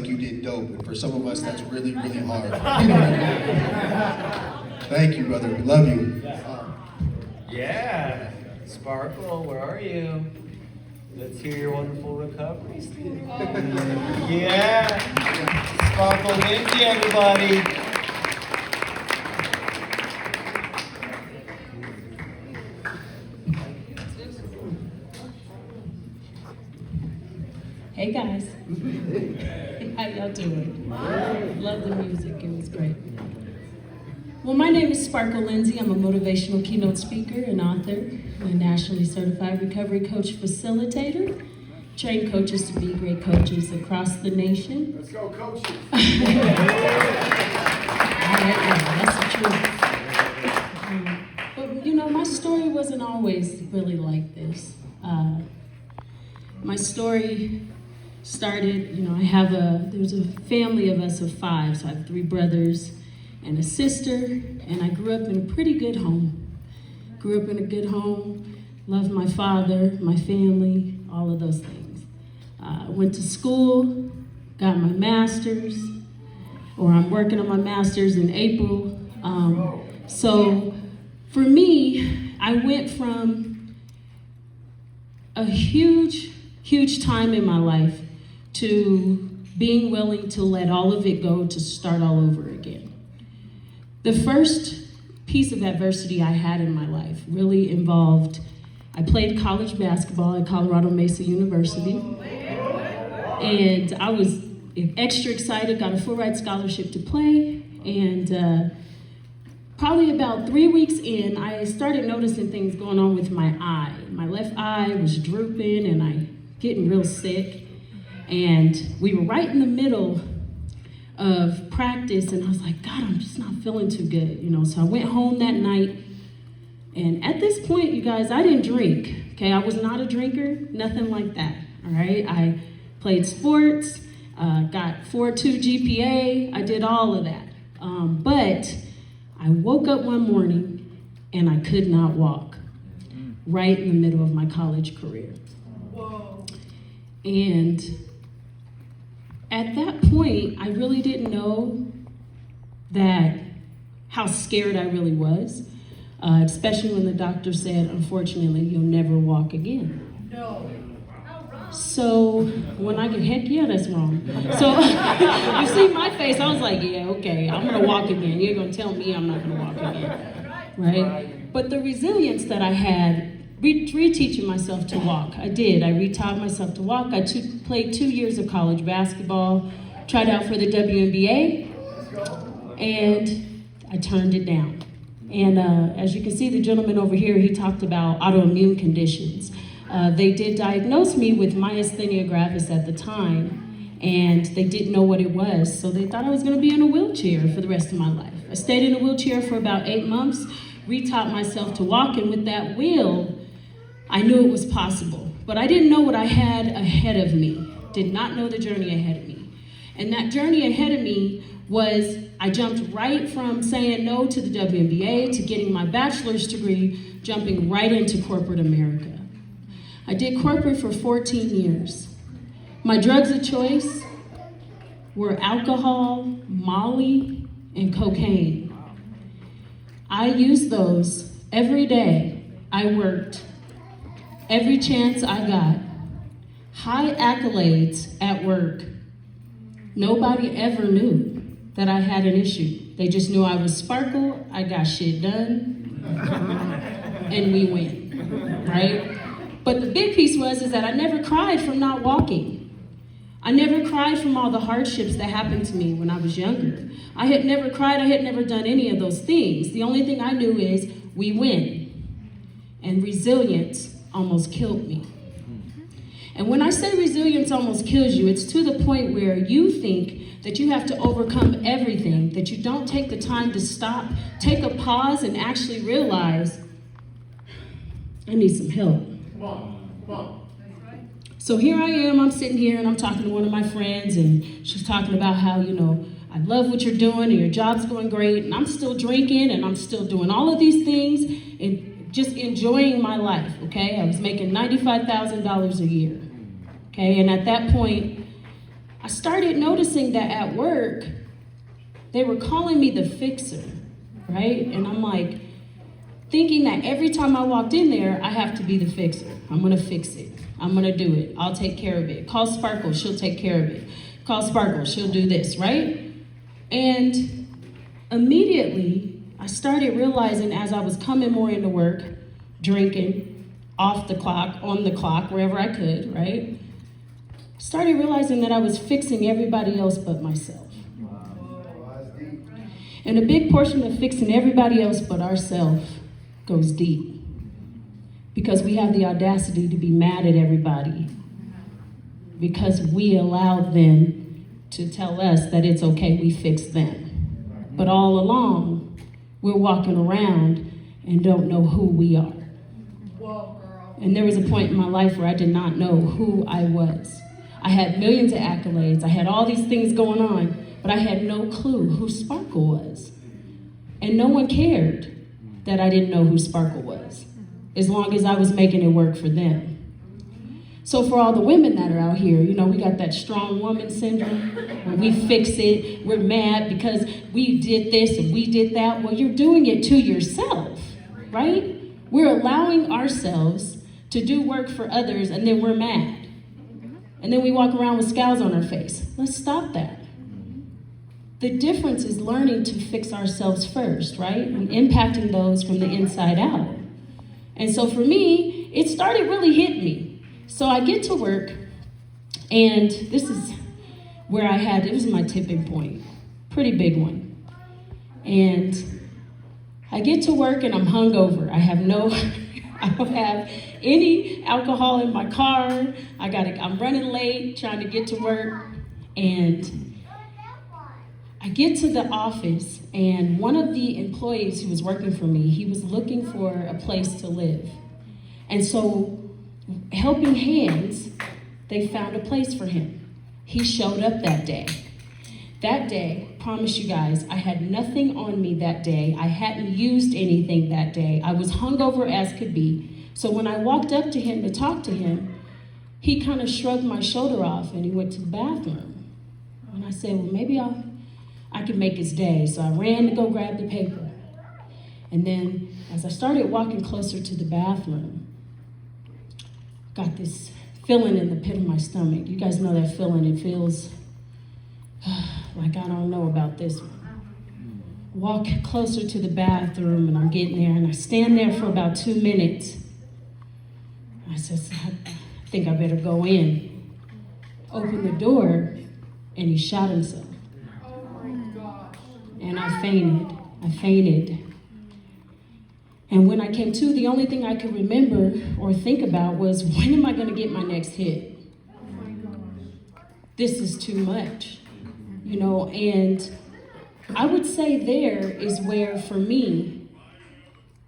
like you did dope, and for some of us, that's really, really hard. You know what I mean? Thank you, brother. We love you. Yeah. Sparkle, where are you? Let's hear your wonderful recovery story. Yeah. Sparkle Lindsay, everybody. Hey guys. How y'all doing? Love the music, it was great. Well, my name is Sparkle Lindsay. I'm a motivational keynote speaker and author. I'm a nationally certified recovery coach facilitator. Train coaches to be great coaches across the nation. Let's go, coaches. All right, that's the truth. But you know, my story wasn't always really like this. My story started, there's a family of us of 5, so I have 3 brothers and a sister, and I grew up in a pretty good home. Grew up in a good home, loved my father, my family, all of those things. Went to school, got my master's, or I'm working on my master's in April. So for me, I went from a huge time in my life to being willing to let all of it go to start all over again. The first piece of adversity I had in my life really involved, I played college basketball at Colorado Mesa University, and I was extra excited, got a full ride scholarship to play, and probably about 3 weeks in, I started noticing things going on with my eye. My left eye was drooping and I getting real sick. And we were right in the middle of practice, and I was like, God, I'm just not feeling too good, So I went home that night, and at this point, you guys, I didn't drink, okay? I was not a drinker, nothing like that, all right? I played sports, got 4.2 GPA, I did all of that. But I woke up one morning, and I could not walk, right in the middle of my college career. And at that point, I really didn't know how scared I really was, especially when the doctor said, unfortunately, you'll never walk again. No. So when I get, heck yeah, that's wrong. So you see my face, I was like, yeah, okay, I'm gonna walk again. You're gonna tell me I'm not gonna walk again, right? But the resilience that I had, reteaching myself to walk. I did. I retaught myself to walk. I played 2 years of college basketball, tried out for the WNBA, and I turned it down. And as you can see, the gentleman over here, he talked about autoimmune conditions. They did diagnose me with myasthenia gravis at the time, and they didn't know what it was, so they thought I was going to be in a wheelchair for the rest of my life. I stayed in a wheelchair for about 8 months, retaught myself to walk, and with that will, I knew it was possible, but I didn't know what I had ahead of me. Did not know the journey ahead of me. And that journey ahead of me was, I jumped right from saying no to the WNBA to getting my bachelor's degree, jumping right into corporate America. I did corporate for 14 years. My drugs of choice were alcohol, Molly, and cocaine. I used those every day. I worked every chance I got. High accolades at work. Nobody ever knew that I had an issue. They just knew I was Sparkle, I got shit done, and we win, right? But the big piece is that I never cried from not walking. I never cried from all the hardships that happened to me when I was younger. I had never cried, I had never done any of those things. The only thing I knew is we win. And resilience almost killed me. And when I say resilience almost kills you, it's to the point where you think that you have to overcome everything, that you don't take the time to stop, take a pause, and actually realize, I need some help. Come on. So here I am, I'm sitting here and I'm talking to one of my friends, and she's talking about how, I love what you're doing and your job's going great, and I'm still drinking and I'm still doing all of these things and just enjoying my life, okay? I was making $95,000 a year, okay? And at that point, I started noticing that at work, they were calling me the fixer, right? And I'm like, thinking that every time I walked in there, I have to be the fixer. I'm gonna fix it. I'm gonna do it. I'll take care of it. Call Sparkle, she'll take care of it. Call Sparkle, she'll do this, right? And immediately, I started realizing as I was coming more into work, drinking, off the clock, on the clock, wherever I could, right? Started realizing that I was fixing everybody else but myself. And a big portion of fixing everybody else but ourselves goes deep. Because we have the audacity to be mad at everybody. Because we allowed them to tell us that it's okay, we fix them. But all along, we're walking around and don't know who we are. And there was a point in my life where I did not know who I was. I had millions of accolades. I had all these things going on, but I had no clue who Sparkle was. And no one cared that I didn't know who Sparkle was, as long as I was making it work for them. So for all the women that are out here, you know, we got that strong woman syndrome, where we fix it, we're mad because we did this and we did that. Well, you're doing it to yourself, right? We're allowing ourselves to do work for others and then we're mad. And then we walk around with scowls on our face. Let's stop that. The difference is learning to fix ourselves first, right? And impacting those from the inside out. And so for me, it started really hitting me. So I get to work, and this is where it was my tipping point, pretty big one. And I get to work and I'm hungover. I don't have any alcohol in my car. I'm running late, trying to get to work. And I get to the office, and one of the employees who was working for me, he was looking for a place to live. And so, helping hands, they found a place for him. He showed up that day. That day, promise you guys, I had nothing on me that day. I hadn't used anything that day. I was hungover as could be. So when I walked up to him to talk to him, he kind of shrugged my shoulder off and he went to the bathroom. And I said, well, maybe I can make his day. So I ran to go grab the paper. And then as I started walking closer to the bathroom, got this feeling in the pit of my stomach. You guys know that feeling. It feels like I don't know about this one. Walk closer to the bathroom and I'm getting there and I stand there for about 2 minutes. I said, I think I better go in. Open the door and he shot himself. And I fainted. And when I came to, the only thing I could remember or think about was, when am I going to get my next hit? This is too much, you know, and I would say there is where, for me,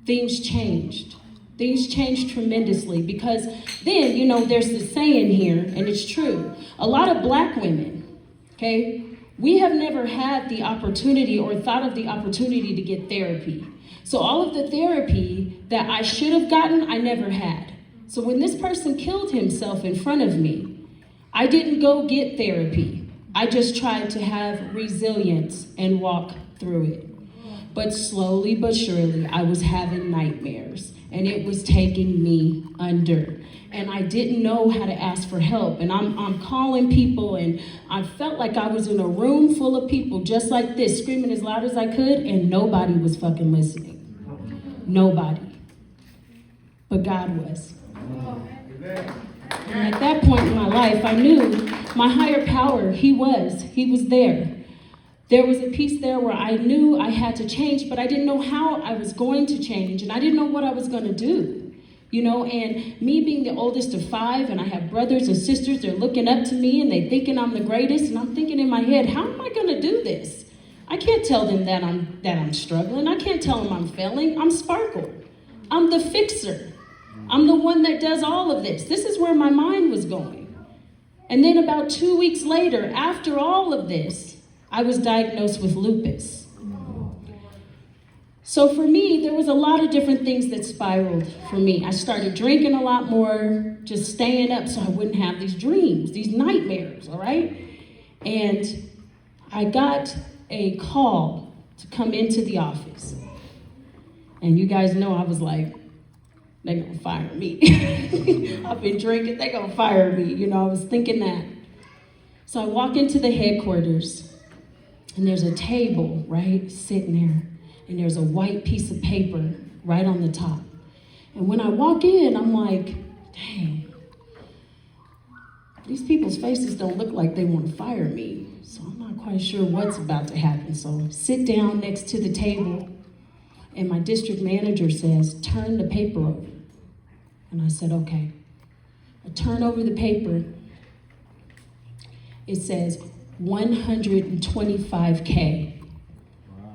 things changed. Things changed tremendously because then, you know, there's this saying here, and it's true. A lot of black women, okay, we have never had the opportunity or thought of the opportunity to get therapy. So all of the therapy that I should have gotten, I never had. So when this person killed himself in front of me, I didn't go get therapy. I just tried to have resilience and walk through it. But slowly but surely, I was having nightmares and it was taking me under. And I didn't know how to ask for help. And I'm calling people, and I felt like I was in a room full of people just like this, screaming as loud as I could, and nobody was fucking listening. Nobody. But God was. And at that point in my life, I knew my higher power, He was there. There was a piece there where I knew I had to change, but I didn't know how I was going to change, and I didn't know what I was going to do. You know, and me being the oldest of 5, and I have brothers and sisters, they're looking up to me and they thinking I'm the greatest, and I'm thinking in my head, how am I going to do this? I can't tell them that I'm struggling. I can't tell them I'm failing. I'm Sparkle. I'm the fixer. I'm the one that does all of this. This is where my mind was going. And then about 2 weeks later, after all of this, I was diagnosed with lupus. So for me, there was a lot of different things that spiraled for me. I started drinking a lot more, just staying up so I wouldn't have these dreams, these nightmares, all right? And I got a call to come into the office. And you guys know I was like, they're gonna fire me. I've been drinking, they're gonna fire me. You know, I was thinking that. So I walk into the headquarters, and there's a table, right, sitting there. And there's a white piece of paper right on the top. And when I walk in, I'm like, dang, these people's faces don't look like they want to fire me. So I'm not quite sure what's about to happen. So I sit down next to the table, and my district manager says, turn the paper over. And I said, okay. I turn over the paper. It says 125K.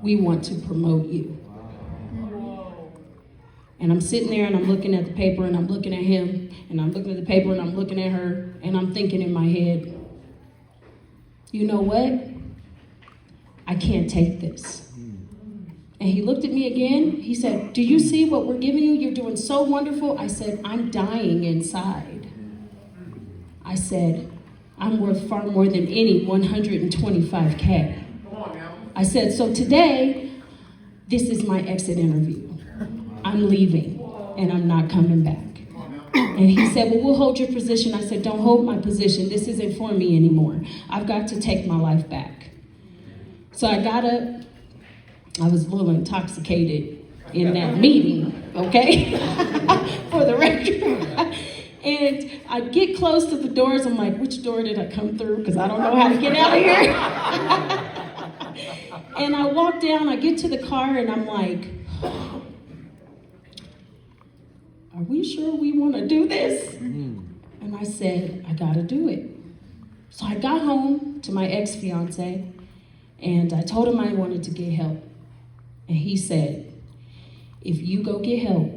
We want to promote you. And I'm sitting there and I'm looking at the paper and I'm looking at him and I'm looking at the paper and I'm looking at her and I'm thinking in my head, you know what? I can't take this. And he looked at me again. He said, do you see what we're giving you? You're doing so wonderful. I said, I'm dying inside. I said, I'm worth far more than any 125K. I said, so today, this is my exit interview. I'm leaving, and I'm not coming back. And he said, well, we'll hold your position. I said, don't hold my position. This isn't for me anymore. I've got to take my life back. So I got up. I was a little intoxicated in that meeting, okay, for the record. And I get close to the doors. I'm like, which door did I come through? Because I don't know how to get out of here. And I walk down, I get to the car, and I'm like, are we sure we want to do this? And I said, I got to do it. So I got home to my ex-fiance, and I told him I wanted to get help. And he said, if you go get help,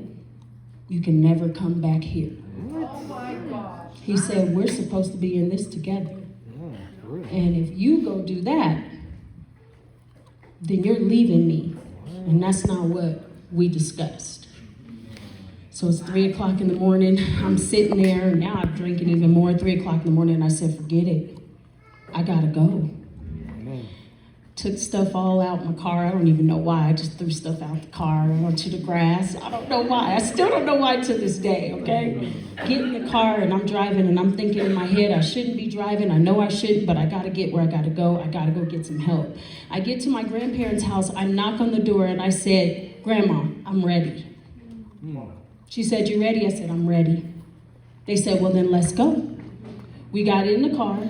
you can never come back here. Oh my God. He said, we're supposed to be in this together. And if you go do that, then you're leaving me. And that's not what we discussed. So it's 3 o'clock in the morning. I'm sitting there. Now I'm drinking even more. 3 o'clock in the morning. And I said, forget it. I got to go. Took stuff all out my car. I don't even know why. I just threw stuff out the car onto the grass. I don't know why. I still don't know why to this day, okay? Get in the car and I'm driving and I'm thinking in my head, I shouldn't be driving. I know I shouldn't, but I gotta get where I gotta go. I gotta go get some help. I get to my grandparents' house. I knock on the door and I said, Grandma, I'm ready. She said, you ready? I said, I'm ready. They said, well, then let's go. We got in the car.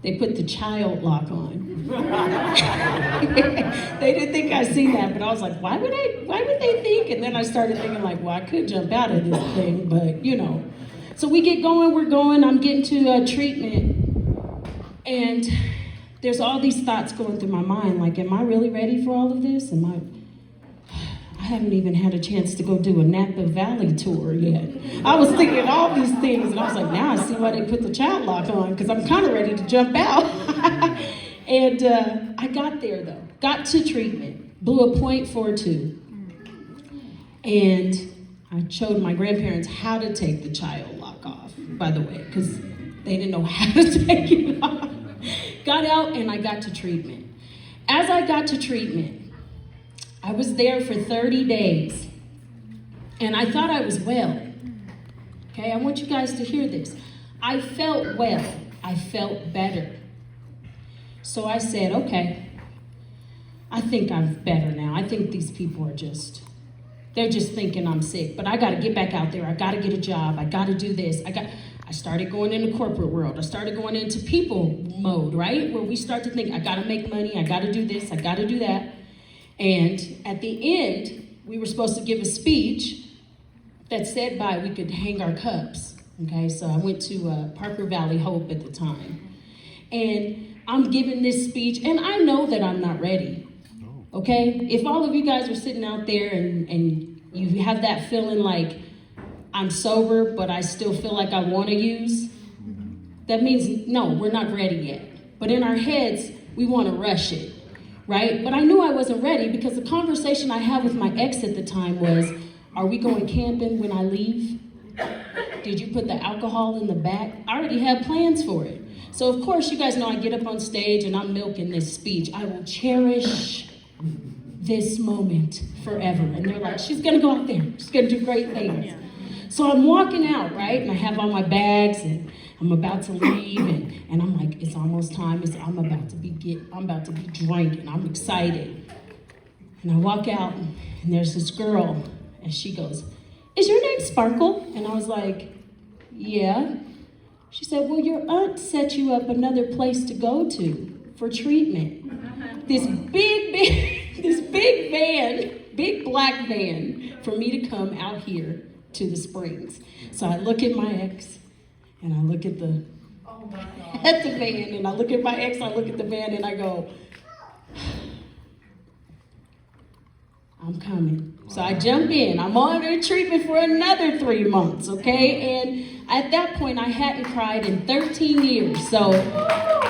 They put the child lock on. They didn't think I seen that, but I was like, why would they think? And then I started thinking like, well, I could jump out of this thing, but you know. So we get going, we're going, I'm getting to treatment. And there's all these thoughts going through my mind, like, am I really ready for all of this? I haven't even had a chance to go do a Napa Valley tour yet. I was thinking all these things, and I was like, now I see why they put the child lock on, because I'm kind of ready to jump out. And I got there, though. Got to treatment. Blew a .42. And I showed my grandparents how to take the child lock off, by the way, because they didn't know how to take it off. Got out, and I got to treatment. As I got to treatment, I was there for 30 days, and I thought I was well. Okay, I want you guys to hear this. I felt well. I felt better. So I said, okay, I think I'm better now. I think these people are they're just thinking I'm sick, but I got to get back out there. I got to get a job. I got to do this. I started going into corporate world. I started going into people mode, right? Where we start to think, I got to make money. I got to do this. I got to do that. And at the end, we were supposed to give a speech that said we could hang our cups. Okay, so I went to Parker Valley Hope at the time. And I'm giving this speech, and I know that I'm not ready. Okay? If all of you guys are sitting out there and you have that feeling like I'm sober, but I still feel like I want to use, that means, no, we're not ready yet. But in our heads, we want to rush it. Right? But I knew I wasn't ready because the conversation I had with my ex at the time was, are we going camping when I leave? Did you put the alcohol in the back? I already had plans for it. So of course, you guys know I get up on stage and I'm milking this speech. I will cherish this moment forever. And they're like, she's gonna go out there. She's gonna do great things. So I'm walking out, right? And I have all my bags and I'm about to leave and I'm like, it's almost time. I'm about to be drinking. I'm excited. And I walk out and there's this girl and she goes, is your name Sparkle? And I was like, yeah. She said, well, your aunt set you up another place to go to for treatment. This big black van for me to come out here to the Springs. So I look at my ex and I look at the van and I look at my ex, I look at the van and I go, I'm coming. So I jump in. I'm on her treatment for another 3 months, okay? And at that point, I hadn't cried in 13 years. So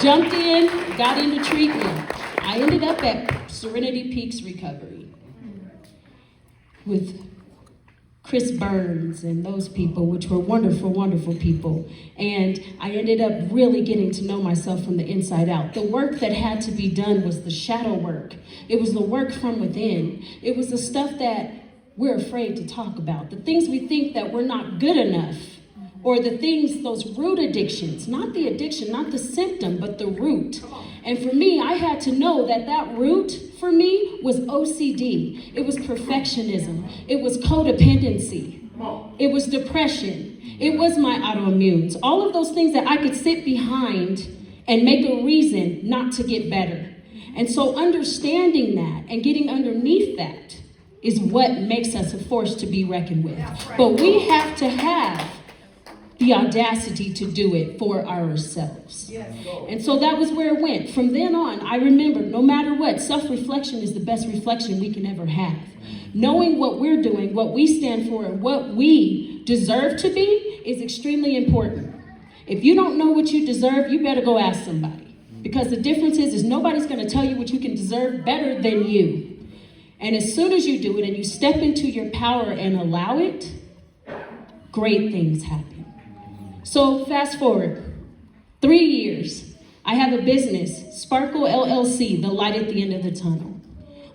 jumped in, got into treatment. I ended up at Serenity Peaks Recovery with Chris Burns and those people, which were wonderful, wonderful people. And I ended up really getting to know myself from the inside out. The work that had to be done was the shadow work. It was the work from within. It was the stuff that we're afraid to talk about. The things we think that we're not good enough, or the things, those root addictions, not the addiction, not the symptom, but the root. And for me, I had to know that that root for me was OCD. It was perfectionism. It was codependency. It was depression. It was my autoimmunes. All of those things that I could sit behind and make a reason not to get better. And so understanding that and getting underneath that is what makes us a force to be reckoned with. But we have to have the audacity to do it for ourselves. And so that was where it went. From then on, I remembered no matter what, self-reflection is the best reflection we can ever have. Knowing what we're doing, what we stand for, and what we deserve to be is extremely important. If you don't know what you deserve, you better go ask somebody. Because the difference is nobody's going to tell you what you can deserve better than you. And as soon as you do it and you step into your power and allow it, great things happen. So fast forward, 3 years, I have a business, Sparkle LLC, the light at the end of the tunnel.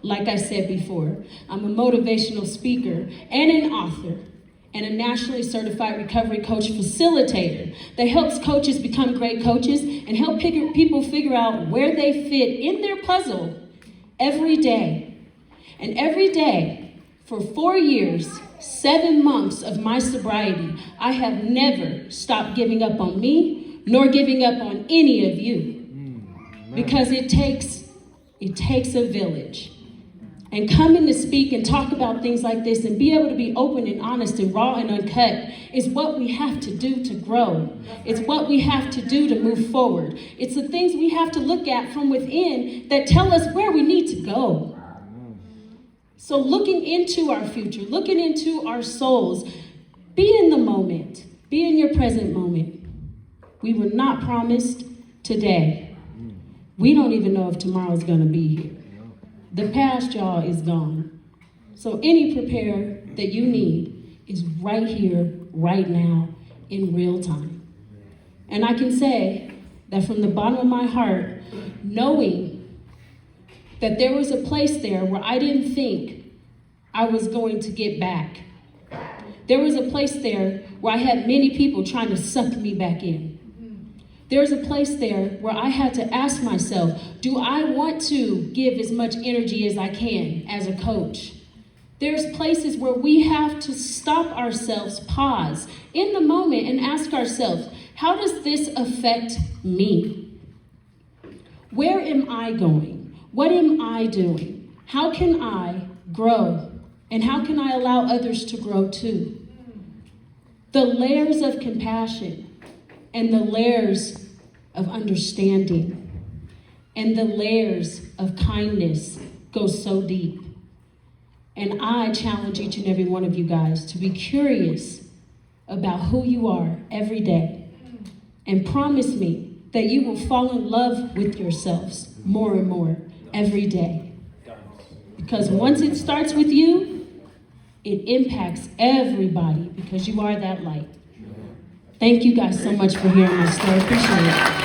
Like I said before, I'm a motivational speaker and an author and a nationally certified recovery coach facilitator that helps coaches become great coaches and help people figure out where they fit in their puzzle every day. And every day, for 4 years, 7 months of my sobriety, I have never stopped giving up on me, nor giving up on any of you. Because it takes a village. And coming to speak and talk about things like this and be able to be open and honest and raw and uncut is what we have to do to grow. It's what we have to do to move forward. It's the things we have to look at from within that tell us where we need to go. So looking into our future, looking into our souls, be in the moment, be in your present moment. We were not promised today. We don't even know if tomorrow's gonna be here. The past, y'all, is gone. So any prepare that you need is right here, right now, in real time. And I can say that from the bottom of my heart, knowing that there was a place there where I didn't think I was going to get back. There was a place there where I had many people trying to suck me back in. There was a place there where I had to ask myself, do I want to give as much energy as I can as a coach? There's places where we have to stop ourselves, pause in the moment and ask ourselves, how does this affect me? Where am I going? What am I doing? How can I grow? And how can I allow others to grow too? The layers of compassion and the layers of understanding and the layers of kindness go so deep. And I challenge each and every one of you guys to be curious about who you are every day and promise me that you will fall in love with yourselves more and more every day. Because once it starts with you, it impacts everybody because you are that light. Thank you guys so much for hearing my story. Appreciate it.